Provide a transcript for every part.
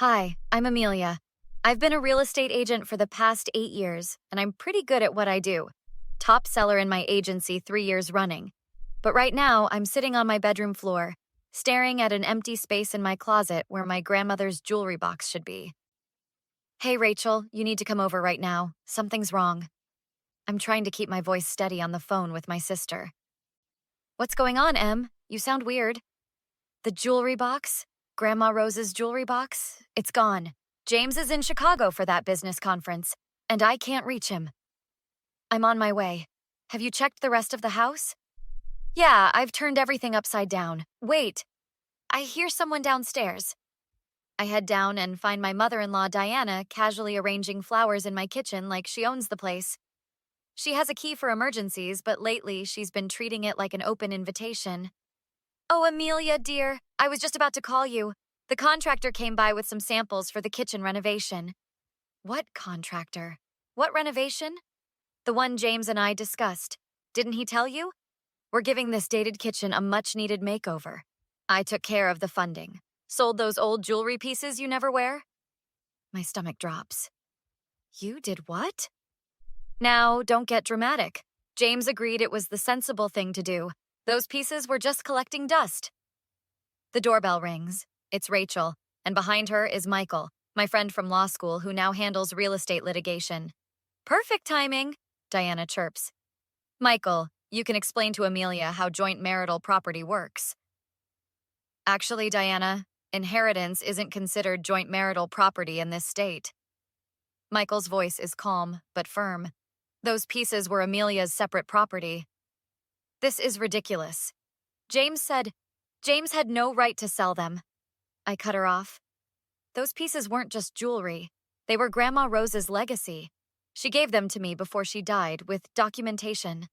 Hi, I'm Amelia. I've been a real estate agent for the past 8 years, and I'm pretty good at what I do. Top seller in my agency 3 years running. But right now, I'm sitting on my bedroom floor, staring at an empty space in my closet where my grandmother's jewelry box should be. Hey, Rachel, you need to come over right now. Something's wrong. I'm trying to keep my voice steady on the phone with my sister. What's going on, Em? You sound weird. The jewelry box? Grandma Rose's jewelry box? It's gone. James is in Chicago for that business conference, and I can't reach him. I'm on my way. Have you checked the rest of the house? Yeah, I've turned everything upside down. Wait, I hear someone downstairs. I head down and find my mother-in-law, Diana, casually arranging flowers in my kitchen like she owns the place. She has a key for emergencies, but lately she's been treating it like an open invitation. Oh, Amelia, dear, I was just about to call you. The contractor came by with some samples for the kitchen renovation. What contractor? What renovation? The one James and I discussed. Didn't he tell you? We're giving this dated kitchen a much-needed makeover. I took care of the funding. Sold those old jewelry pieces you never wear? My stomach drops. You did what? Now, don't get dramatic. James agreed it was the sensible thing to do. Those pieces were just collecting dust. The doorbell rings. It's Rachel, and behind her is Michael, my friend from law school who now handles real estate litigation. Perfect timing, Diana chirps. Michael, you can explain to Amelia how joint marital property works. Actually, Diana, inheritance isn't considered joint marital property in this state. Michael's voice is calm, but firm. Those pieces were Amelia's separate property. This is ridiculous. James had no right to sell them. I cut her off. Those pieces weren't just jewelry. They were Grandma Rose's legacy. She gave them to me before she died, with documentation.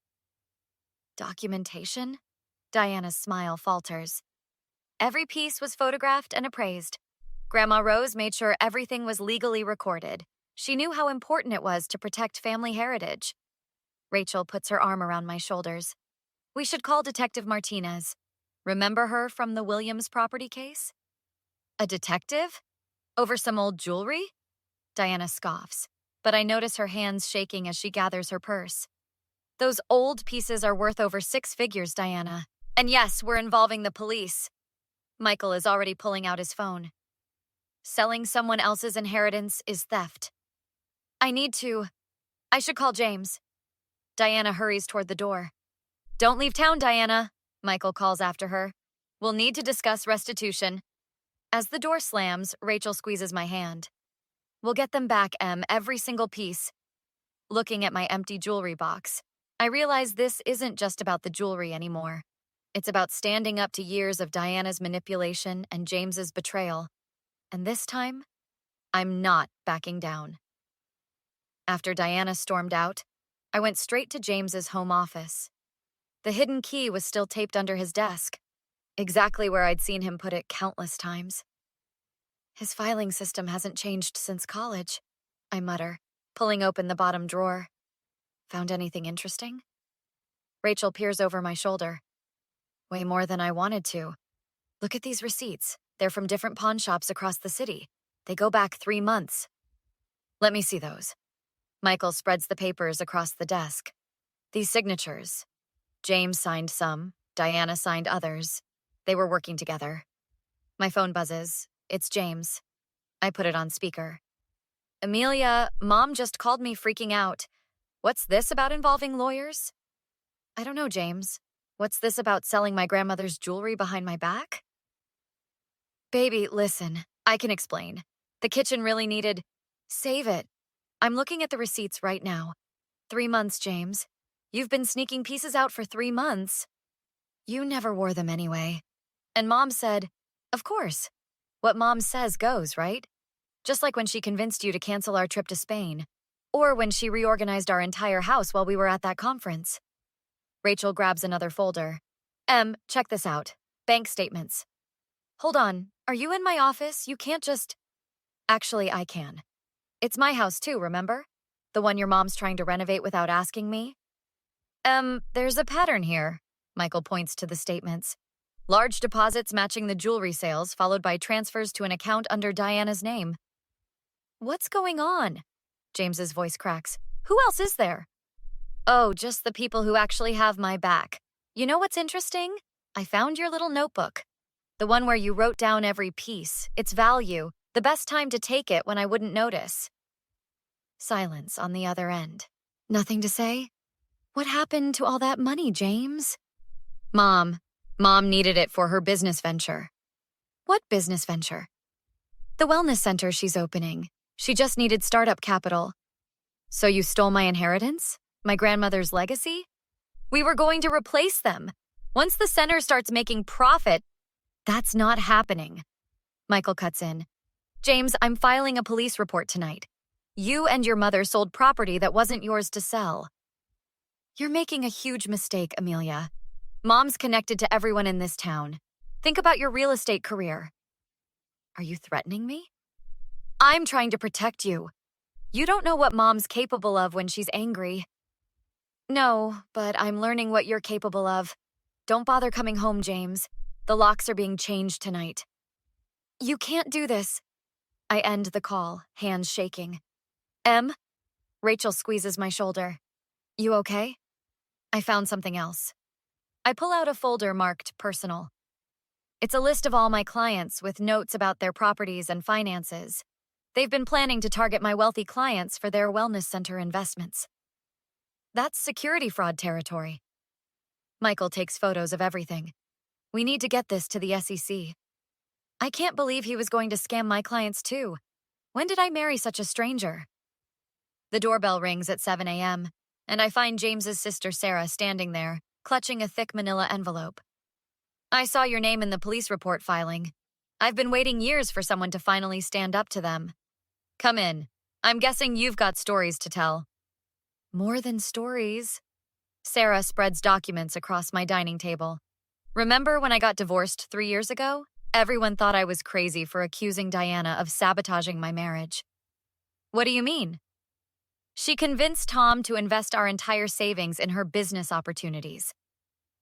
Documentation? Diana's smile falters. Every piece was photographed and appraised. Grandma Rose made sure everything was legally recorded. She knew how important it was to protect family heritage. Rachel puts her arm around my shoulders. We should call Detective Martinez. Remember her from the Williams property case? A detective? Over some old jewelry? Diana scoffs, but I notice her hands shaking as she gathers her purse. Those old pieces are worth over 6 figures, Diana. And yes, we're involving the police. Michael is already pulling out his phone. Selling someone else's inheritance is theft. I should call James. Diana hurries toward the door. Don't leave town, Diana, Michael calls after her. We'll need to discuss restitution. As the door slams, Rachel squeezes my hand. We'll get them back, Em, every single piece. Looking at my empty jewelry box, I realize this isn't just about the jewelry anymore. It's about standing up to years of Diana's manipulation and James's betrayal. And this time, I'm not backing down. After Diana stormed out, I went straight to James's home office. The hidden key was still taped under his desk, exactly where I'd seen him put it countless times. His filing system hasn't changed since college, I mutter, pulling open the bottom drawer. Found anything interesting? Rachel peers over my shoulder. Way more than I wanted to. Look at these receipts. They're from different pawn shops across the city. They go back 3 months. Let me see those. Michael spreads the papers across the desk. These signatures. James signed some, Diana signed others. They were working together. My phone buzzes. It's James. I put it on speaker. Amelia, Mom just called me freaking out. What's this about involving lawyers? I don't know, James. What's this about selling my grandmother's jewelry behind my back? Baby, listen, I can explain. The kitchen really needed... Save it. I'm looking at the receipts right now. 3 months, James. You've been sneaking pieces out for 3 months. You never wore them anyway. And Mom said, of course. What Mom says goes, right? Just like when she convinced you to cancel our trip to Spain. Or when she reorganized our entire house while we were at that conference. Rachel grabs another folder. Em, check this out. Bank statements. Hold on, are you in my office? You can't just... Actually, I can. It's my house too, remember? The one your mom's trying to renovate without asking me? There's a pattern here. Michael points to the statements. Large deposits matching the jewelry sales, followed by transfers to an account under Diana's name. What's going on? James's voice cracks. Who else is there? Oh, just the people who actually have my back. You know what's interesting? I found your little notebook. The one where you wrote down every piece, its value, the best time to take it when I wouldn't notice. Silence on the other end. Nothing to say? What happened to all that money, James? Mom needed it for her business venture. What business venture? The wellness center she's opening. She just needed startup capital. So you stole my inheritance? My grandmother's legacy? We were going to replace them. Once the center starts making profit, that's not happening. Michael cuts in. James, I'm filing a police report tonight. You and your mother sold property that wasn't yours to sell. You're making a huge mistake, Amelia. Mom's connected to everyone in this town. Think about your real estate career. Are you threatening me? I'm trying to protect you. You don't know what Mom's capable of when she's angry. No, but I'm learning what you're capable of. Don't bother coming home, James. The locks are being changed tonight. You can't do this. I end the call, hands shaking. Em? Rachel squeezes my shoulder. You okay? I found something else. I pull out a folder marked personal. It's a list of all my clients with notes about their properties and finances. They've been planning to target my wealthy clients for their wellness center investments. That's security fraud territory. Michael takes photos of everything. We need to get this to the SEC. I can't believe he was going to scam my clients too. When did I marry such a stranger? The doorbell rings at 7 a.m., and I find James's sister Sarah standing there, clutching a thick manila envelope. I saw your name in the police report filing. I've been waiting years for someone to finally stand up to them. Come in. I'm guessing you've got stories to tell. More than stories. Sarah spreads documents across my dining table. Remember when I got divorced 3 years ago? Everyone thought I was crazy for accusing Diana of sabotaging my marriage. What do you mean? She convinced Tom to invest our entire savings in her business opportunities.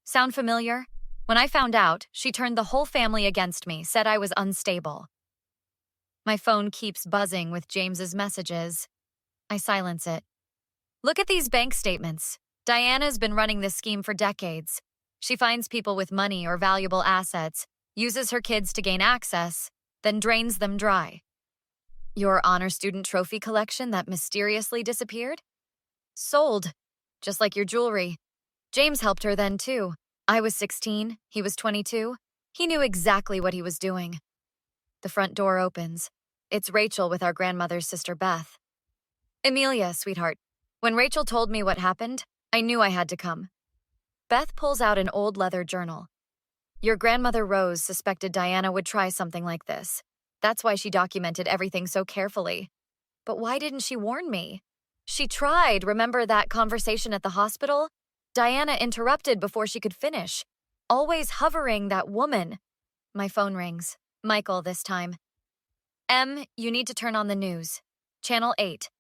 Sound familiar? When I found out, she turned the whole family against me, said I was unstable. My phone keeps buzzing with James's messages. I silence it. Look at these bank statements. Diana's been running this scheme for decades. She finds people with money or valuable assets, uses her kids to gain access, then drains them dry. Your honor student trophy collection that mysteriously disappeared? Sold, just like your jewelry. James helped her then too. I was 16, he was 22. He knew exactly what he was doing. The front door opens. It's Rachel with our grandmother's sister Beth. Amelia, sweetheart, when Rachel told me what happened, I knew I had to come. Beth pulls out an old leather journal. Your grandmother Rose suspected Diana would try something like this. That's why she documented everything so carefully. But why didn't she warn me? She tried, remember that conversation at the hospital? Diana interrupted before she could finish, always hovering that woman. My phone rings. Michael this time. Em, you need to turn on the news. Channel 8.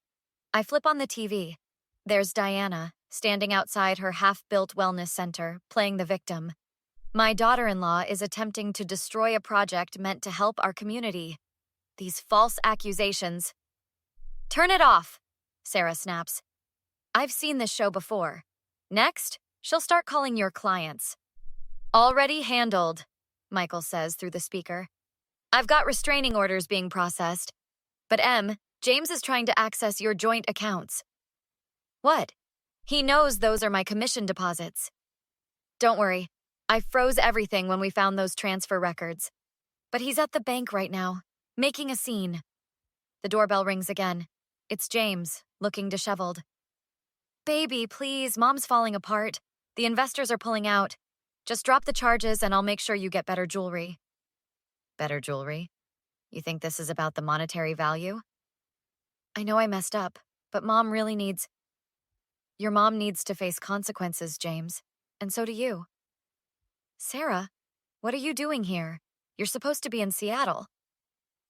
I flip on the TV. There's Diana, standing outside her half-built wellness center, playing the victim. My daughter-in-law is attempting to destroy a project meant to help our community. These false accusations. Turn it off, Sarah snaps. I've seen this show before. Next, she'll start calling your clients. Already handled, Michael says through the speaker. I've got restraining orders being processed. But Em, James is trying to access your joint accounts. What? He knows those are my commission deposits. Don't worry. I froze everything when we found those transfer records. But he's at the bank right now, making a scene. The doorbell rings again. It's James, looking disheveled. Baby, please, Mom's falling apart. The investors are pulling out. Just drop the charges and I'll make sure you get better jewelry. Better jewelry? You think this is about the monetary value? I know I messed up, but Mom really needs... Your mom needs to face consequences, James. And so do you. Sarah, what are you doing here? You're supposed to be in Seattle.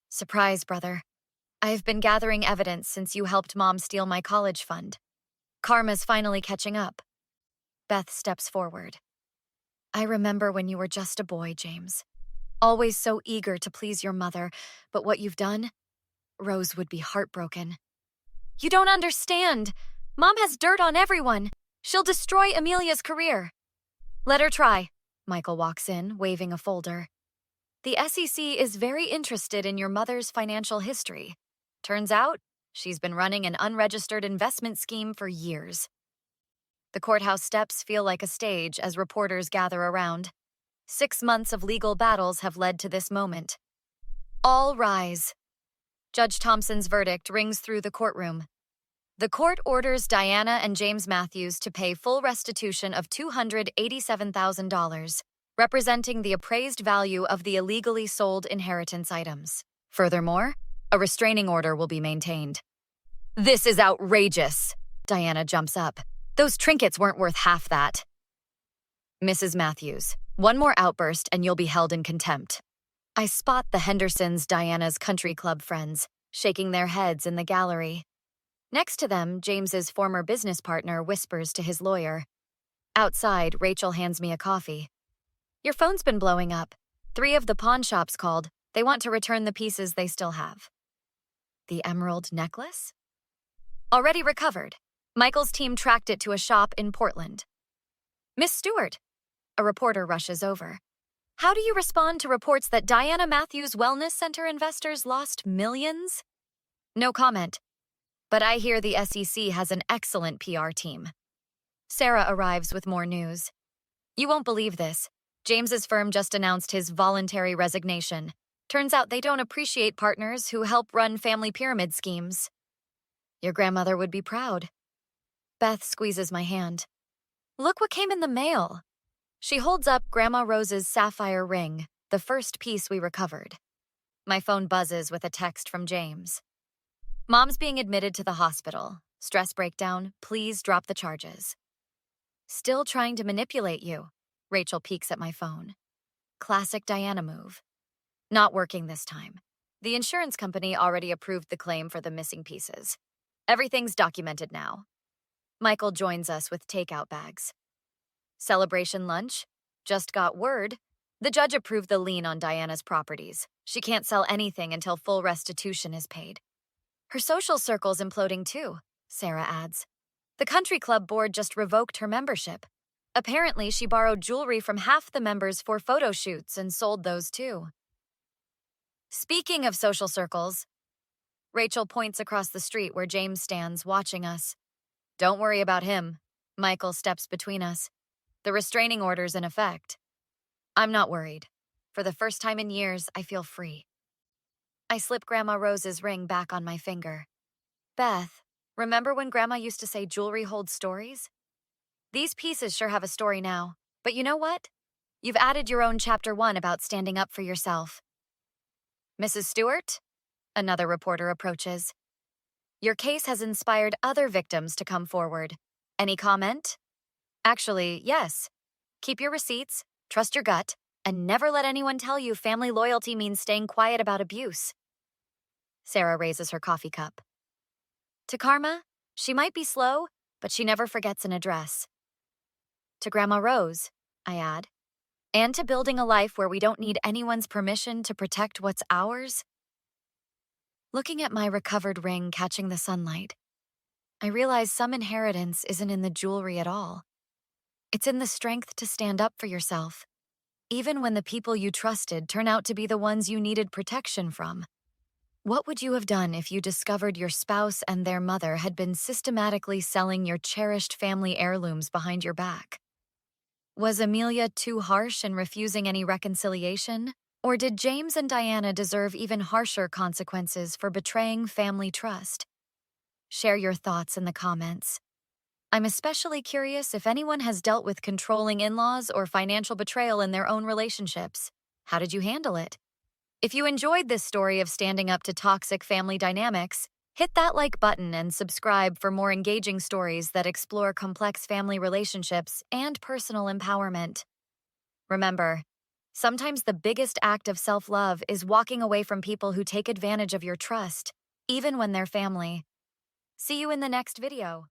Surprise, brother. I've been gathering evidence since you helped Mom steal my college fund. Karma's finally catching up. Beth steps forward. I remember when you were just a boy, James. Always so eager to please your mother, but what you've done? Rose would be heartbroken. You don't understand. Mom has dirt on everyone. She'll destroy Amelia's career. Let her try. Michael walks in, waving a folder. The SEC is very interested in your mother's financial history. Turns out, she's been running an unregistered investment scheme for years. The courthouse steps feel like a stage as reporters gather around. 6 months of legal battles have led to this moment. All rise. Judge Thompson's verdict rings through the courtroom. The court orders Diana and James Matthews to pay full restitution of $287,000, representing the appraised value of the illegally sold inheritance items. Furthermore, a restraining order will be maintained. This is outrageous! Diana jumps up. Those trinkets weren't worth half that. Mrs. Matthews, one more outburst and you'll be held in contempt. I spot the Hendersons, Diana's country club friends, shaking their heads in the gallery. Next to them, James's former business partner whispers to his lawyer. Outside, Rachel hands me a coffee. Your phone's been blowing up. 3 of the pawn shops called. They want to return the pieces they still have. The emerald necklace? Already recovered. Michael's team tracked it to a shop in Portland. Miss Stewart. A reporter rushes over. How do you respond to reports that Diana Matthews Wellness Center investors lost millions? No comment. But I hear the SEC has an excellent PR team. Sarah arrives with more news. You won't believe this. James's firm just announced his voluntary resignation. Turns out they don't appreciate partners who help run family pyramid schemes. Your grandmother would be proud. Beth squeezes my hand. Look what came in the mail. She holds up Grandma Rose's sapphire ring, the first piece we recovered. My phone buzzes with a text from James. Mom's being admitted to the hospital. Stress breakdown, please drop the charges. Still trying to manipulate you. Rachel peeks at my phone. Classic Diana move. Not working this time. The insurance company already approved the claim for the missing pieces. Everything's documented now. Michael joins us with takeout bags. Celebration lunch? Just got word. The judge approved the lien on Diana's properties. She can't sell anything until full restitution is paid. Her social circle's imploding too, Sarah adds. The country club board just revoked her membership. Apparently, she borrowed jewelry from half the members for photo shoots and sold those too. Speaking of social circles, Rachel points across the street where James stands, watching us. Don't worry about him. Michael steps between us. The restraining order's in effect. I'm not worried. For the first time in years, I feel free. I slip Grandma Rose's ring back on my finger. Beth, remember when Grandma used to say jewelry holds stories? These pieces sure have a story now. But you know what? You've added your own chapter 1 about standing up for yourself. Mrs. Stewart? Another reporter approaches. Your case has inspired other victims to come forward. Any comment? Actually, yes. Keep your receipts, trust your gut, and never let anyone tell you family loyalty means staying quiet about abuse. Sarah raises her coffee cup. To Karma, she might be slow, but she never forgets an address. To Grandma Rose, I add. And to building a life where we don't need anyone's permission to protect what's ours. Looking at my recovered ring catching the sunlight, I realize some inheritance isn't in the jewelry at all. It's in the strength to stand up for yourself, even when the people you trusted turn out to be the ones you needed protection from. What would you have done if you discovered your spouse and their mother had been systematically selling your cherished family heirlooms behind your back? Was Amelia too harsh in refusing any reconciliation? Or did James and Diana deserve even harsher consequences for betraying family trust? Share your thoughts in the comments. I'm especially curious if anyone has dealt with controlling in-laws or financial betrayal in their own relationships. How did you handle it? If you enjoyed this story of standing up to toxic family dynamics, hit that like button and subscribe for more engaging stories that explore complex family relationships and personal empowerment. Remember, sometimes the biggest act of self-love is walking away from people who take advantage of your trust, even when they're family. See you in the next video.